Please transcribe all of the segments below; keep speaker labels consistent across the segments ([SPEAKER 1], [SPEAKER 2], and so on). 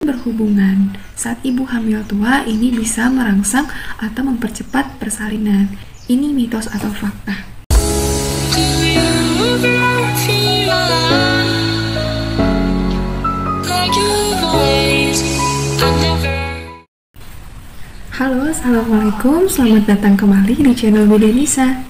[SPEAKER 1] berhubungan saat ibu hamil tua ini bisa merangsang atau mempercepat persalinan. Ini mitos atau fakta? Halo, assalamualaikum, selamat datang kembali di channel Bunda Nisa.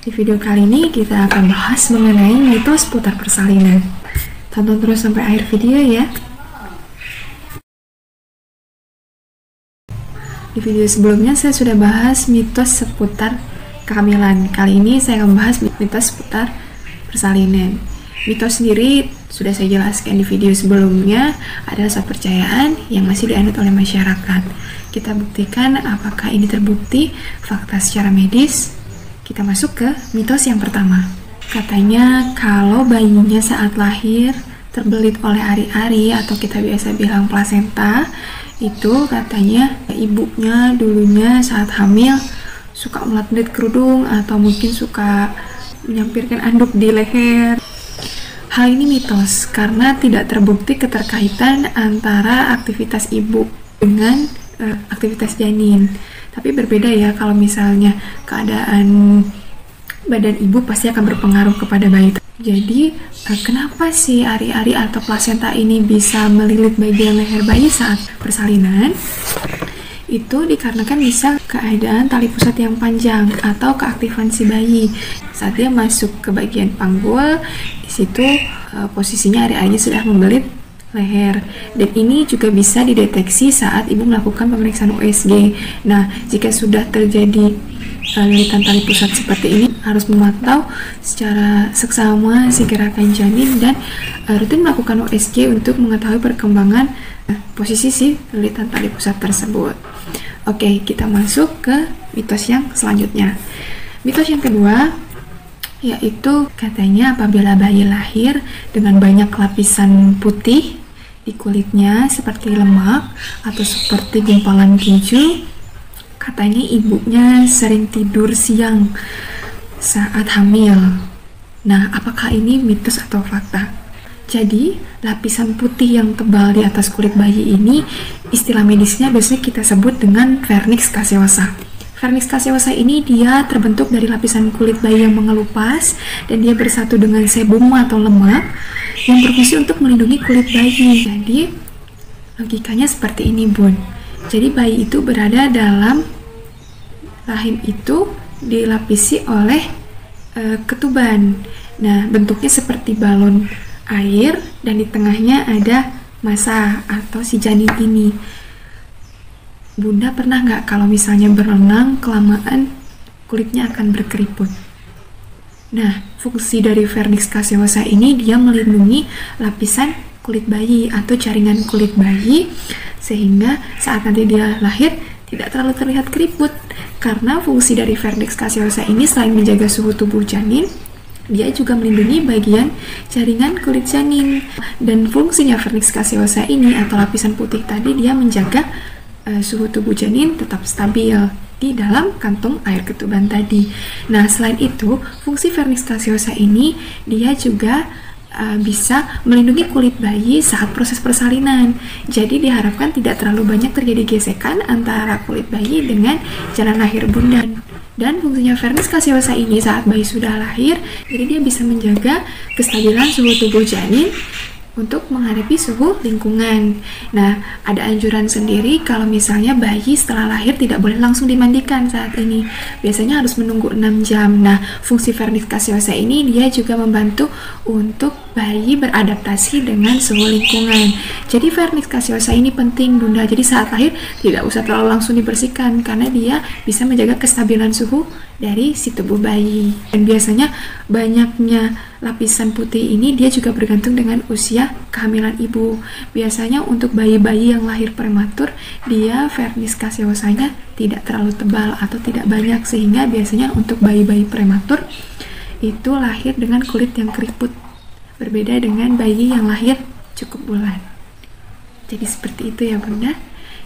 [SPEAKER 1] Di video kali ini kita akan bahas mengenai mitos seputar persalinan. Tonton terus sampai akhir video ya. Di video sebelumnya saya sudah bahas mitos seputar kehamilan. Kali ini saya akan bahas mitos seputar persalinan. Mitos sendiri sudah saya jelaskan di video sebelumnya, adalah suatu percayaan yang masih dianut oleh masyarakat. Kita buktikan apakah ini terbukti fakta secara medis. Kita masuk ke mitos yang pertama. Katanya kalau bayinya saat lahir terbelit oleh ari-ari atau kita biasa bilang plasenta, itu katanya ibunya dulunya saat hamil suka melat-melit kerudung atau mungkin suka menyampirkan anduk di leher. Hal ini mitos karena tidak terbukti keterkaitan antara aktivitas ibu dengan aktivitas janin. Tapi berbeda ya, kalau misalnya keadaan badan ibu pasti akan berpengaruh kepada bayi. Jadi kenapa sih ari-ari atau plasenta ini bisa melilit bagian leher bayi saat persalinan? Itu dikarenakan bisa keadaan tali pusat yang panjang atau keaktifan si bayi saat dia masuk ke bagian panggul. Di situ posisinya ari-arinya sudah membelit leher, dan ini juga bisa dideteksi saat ibu melakukan pemeriksaan USG. Nah, jika sudah terjadi lilitan tali pusat seperti ini, harus memantau secara seksama si gerakan janin dan rutin melakukan USG untuk mengetahui perkembangan posisi si lilitan tali pusat tersebut. Oke, kita masuk ke mitos yang selanjutnya. Mitos yang kedua, yaitu katanya apabila bayi lahir dengan banyak lapisan putih di kulitnya seperti lemak atau seperti gumpalan keju, katanya ibunya sering tidur siang saat hamil. Nah, apakah ini mitos atau fakta? Jadi, lapisan putih yang tebal di atas kulit bayi ini, istilah medisnya biasanya kita sebut dengan vernix caseosa. Vernix caseosa ini dia terbentuk dari lapisan kulit bayi yang mengelupas, dan dia bersatu dengan sebum atau lemak yang berfungsi untuk melindungi kulit bayi. Jadi, logikanya seperti ini, Bun. Jadi, bayi itu berada dalam rahim itu dilapisi oleh ketuban. Nah, bentuknya seperti balon air dan di tengahnya ada massa atau si janin ini. Bunda pernah nggak kalau misalnya berenang kelamaan kulitnya akan berkeriput? Nah, fungsi dari vernix caseosa ini dia melindungi lapisan kulit bayi atau jaringan kulit bayi sehingga saat nanti dia lahir tidak terlalu terlihat keriput. Karena fungsi dari vernix caseosa ini selain menjaga suhu tubuh janin, dia juga melindungi bagian jaringan kulit janin. Dan fungsinya vernix caseosa ini atau lapisan putih tadi, dia menjaga suhu tubuh janin tetap stabil di dalam kantung air ketuban tadi. Nah, selain itu, fungsi vernix caseosa ini dia juga bisa melindungi kulit bayi saat proses persalinan. Jadi diharapkan tidak terlalu banyak terjadi gesekan antara kulit bayi dengan jalan lahir bunda. Dan fungsinya vernix caseosa ini saat bayi sudah lahir, jadi dia bisa menjaga kestabilan suhu tubuh janin untuk menghadapi suhu lingkungan. Nah, ada anjuran sendiri kalau misalnya bayi setelah lahir tidak boleh langsung dimandikan saat ini. Biasanya harus menunggu 6 jam. Nah, fungsi vernix caseosa ini dia juga membantu untuk bayi beradaptasi dengan suhu lingkungan. Jadi vernix caseosa ini penting, Bunda. Jadi saat lahir tidak usah terlalu langsung dibersihkan karena dia bisa menjaga kestabilan suhu dari si tubuh bayi. Dan biasanya banyaknya lapisan putih ini dia juga bergantung dengan usia kehamilan ibu. Biasanya untuk bayi-bayi yang lahir prematur, dia vernix caseosanya tidak terlalu tebal atau tidak banyak, sehingga biasanya untuk bayi-bayi prematur itu lahir dengan kulit yang keriput, berbeda dengan bayi yang lahir cukup bulan. Jadi seperti itu ya Bunda.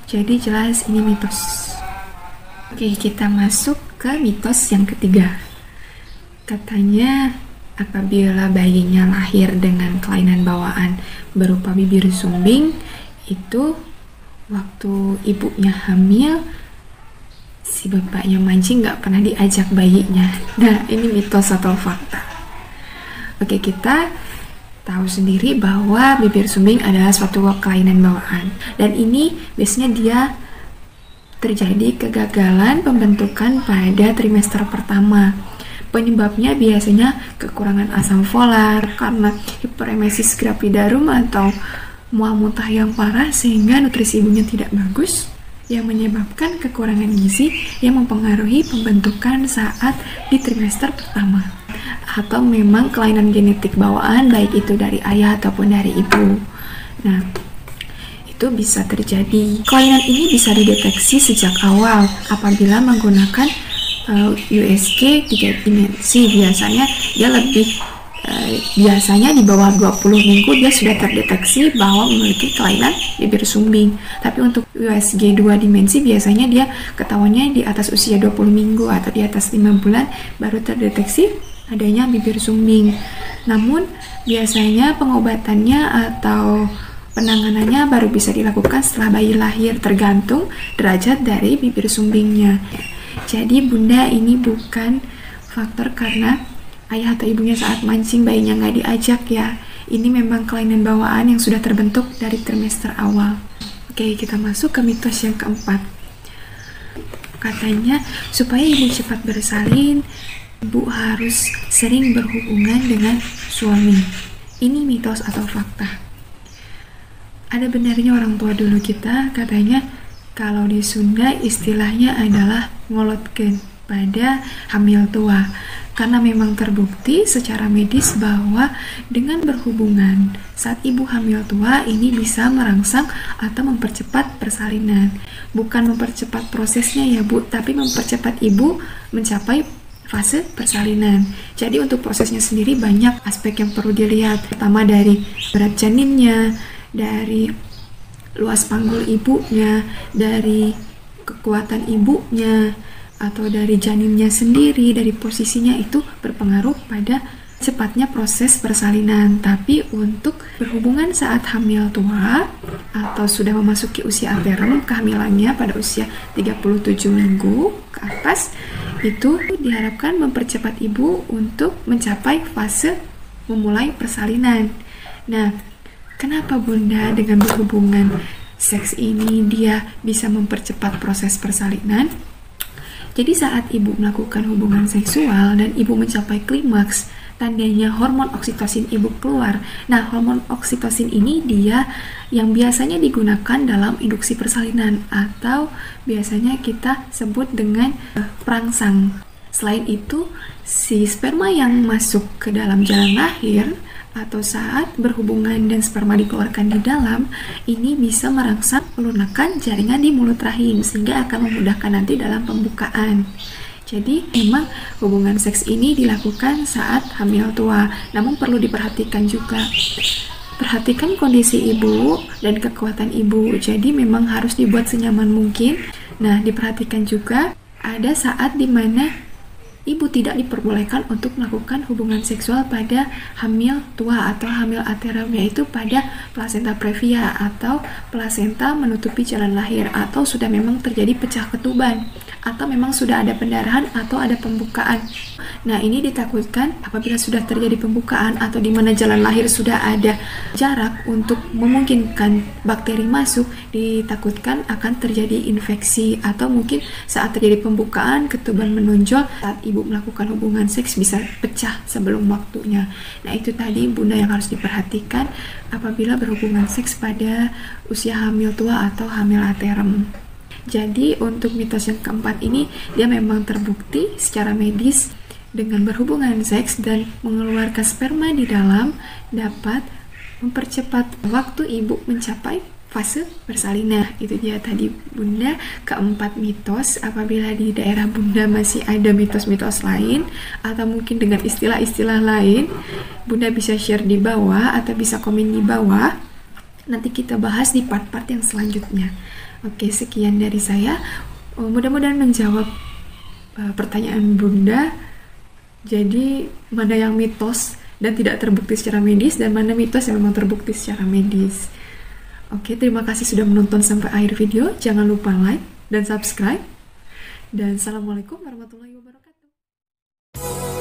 [SPEAKER 1] Jadi jelas ini mitos. Oke, kita masuk ke mitos yang ketiga. Katanya apabila bayinya lahir dengan kelainan bawaan berupa bibir sumbing, itu waktu ibunya hamil, si bapaknya mancing nggak pernah diajak bayinya. Nah, ini mitos atau fakta? Oke, kita tahu sendiri bahwa bibir sumbing adalah suatu kelainan bawaan, dan ini biasanya dia terjadi kegagalan pembentukan pada trimester pertama. Penyebabnya biasanya kekurangan asam folat karena hiperemesis gravidarum atau mual muntah yang parah sehingga nutrisi ibunya tidak bagus, yang menyebabkan kekurangan gizi yang mempengaruhi pembentukan saat di trimester pertama. Atau memang kelainan genetik bawaan baik itu dari ayah ataupun dari ibu. Nah, itu bisa terjadi. Kelainan ini bisa dideteksi sejak awal apabila menggunakan USG 3 dimensi. Biasanya dia biasanya di bawah 20 minggu dia sudah terdeteksi bahwa memiliki kelainan bibir sumbing. Tapi untuk USG 2 dimensi biasanya dia ketahuannya di atas usia 20 minggu atau di atas 5 bulan baru terdeteksi adanya bibir sumbing. Namun biasanya pengobatannya atau penanganannya baru bisa dilakukan setelah bayi lahir, tergantung derajat dari bibir sumbingnya. Jadi bunda, ini bukan faktor karena ayah atau ibunya saat mancing bayinya nggak diajak ya. Ini memang kelainan bawaan yang sudah terbentuk dari trimester awal. Oke, kita masuk ke mitos yang keempat. Katanya supaya ibu cepat bersalin, ibu harus sering berhubungan dengan suami. Ini mitos atau fakta? Ada benarnya orang tua dulu kita katanya kalau di Sunda istilahnya adalah ngolotkeun pada hamil tua, karena memang terbukti secara medis bahwa dengan berhubungan saat ibu hamil tua ini bisa merangsang atau mempercepat persalinan. Bukan mempercepat prosesnya ya Bu, tapi mempercepat ibu mencapai fase persalinan. Jadi untuk prosesnya sendiri banyak aspek yang perlu dilihat, pertama dari berat janinnya, dari luas panggul ibunya, dari kekuatan ibunya, atau dari janinnya sendiri, dari posisinya itu berpengaruh pada cepatnya proses persalinan. Tapi untuk berhubungan saat hamil tua atau sudah memasuki usia anterum kehamilannya pada usia 37 minggu ke atas, itu diharapkan mempercepat ibu untuk mencapai fase memulai persalinan. Nah, kenapa bunda dengan berhubungan seks ini dia bisa mempercepat proses persalinan? Jadi saat ibu melakukan hubungan seksual dan ibu mencapai klimaks, tandanya hormon oksitosin ibu keluar. Nah, hormon oksitosin ini dia yang biasanya digunakan dalam induksi persalinan atau biasanya kita sebut dengan perangsang. Selain itu, si sperma yang masuk ke dalam jalan lahir atau saat berhubungan dan sperma dikeluarkan di dalam, ini bisa merangsang melunakan jaringan di mulut rahim sehingga akan memudahkan nanti dalam pembukaan. Jadi memang hubungan seks ini dilakukan saat hamil tua, namun perlu diperhatikan juga. Perhatikan kondisi ibu dan kekuatan ibu, jadi memang harus dibuat senyaman mungkin. Nah, diperhatikan juga ada saat dimana ibu tidak diperbolehkan untuk melakukan hubungan seksual pada hamil tua atau hamil aterum, yaitu pada plasenta previa atau plasenta menutupi jalan lahir, atau sudah memang terjadi pecah ketuban, atau memang sudah ada pendarahan atau ada pembukaan. Nah, ini ditakutkan apabila sudah terjadi pembukaan atau di mana jalan lahir sudah ada jarak untuk memungkinkan bakteri masuk, ditakutkan akan terjadi infeksi, atau mungkin saat terjadi pembukaan ketuban menonjol saat ibu melakukan hubungan seks bisa pecah sebelum waktunya. Nah, itu tadi bunda yang harus diperhatikan apabila berhubungan seks pada usia hamil tua atau hamil aterum. Jadi untuk mitos yang keempat ini dia memang terbukti secara medis dengan berhubungan seks dan mengeluarkan sperma di dalam dapat mempercepat waktu ibu mencapai fase persalinan. Itu dia tadi bunda keempat mitos. Apabila di daerah bunda masih ada mitos-mitos lain atau mungkin dengan istilah-istilah lain, bunda bisa share di bawah atau bisa komen di bawah. Nanti kita bahas di part-part yang selanjutnya. Oke, sekian dari saya. Mudah-mudahan menjawab pertanyaan bunda. Jadi mana yang mitos dan tidak terbukti secara medis, dan mana mitos yang memang terbukti secara medis. Oke, terima kasih sudah menonton sampai akhir video. Jangan lupa like dan subscribe. Dan assalamualaikum warahmatullahi wabarakatuh.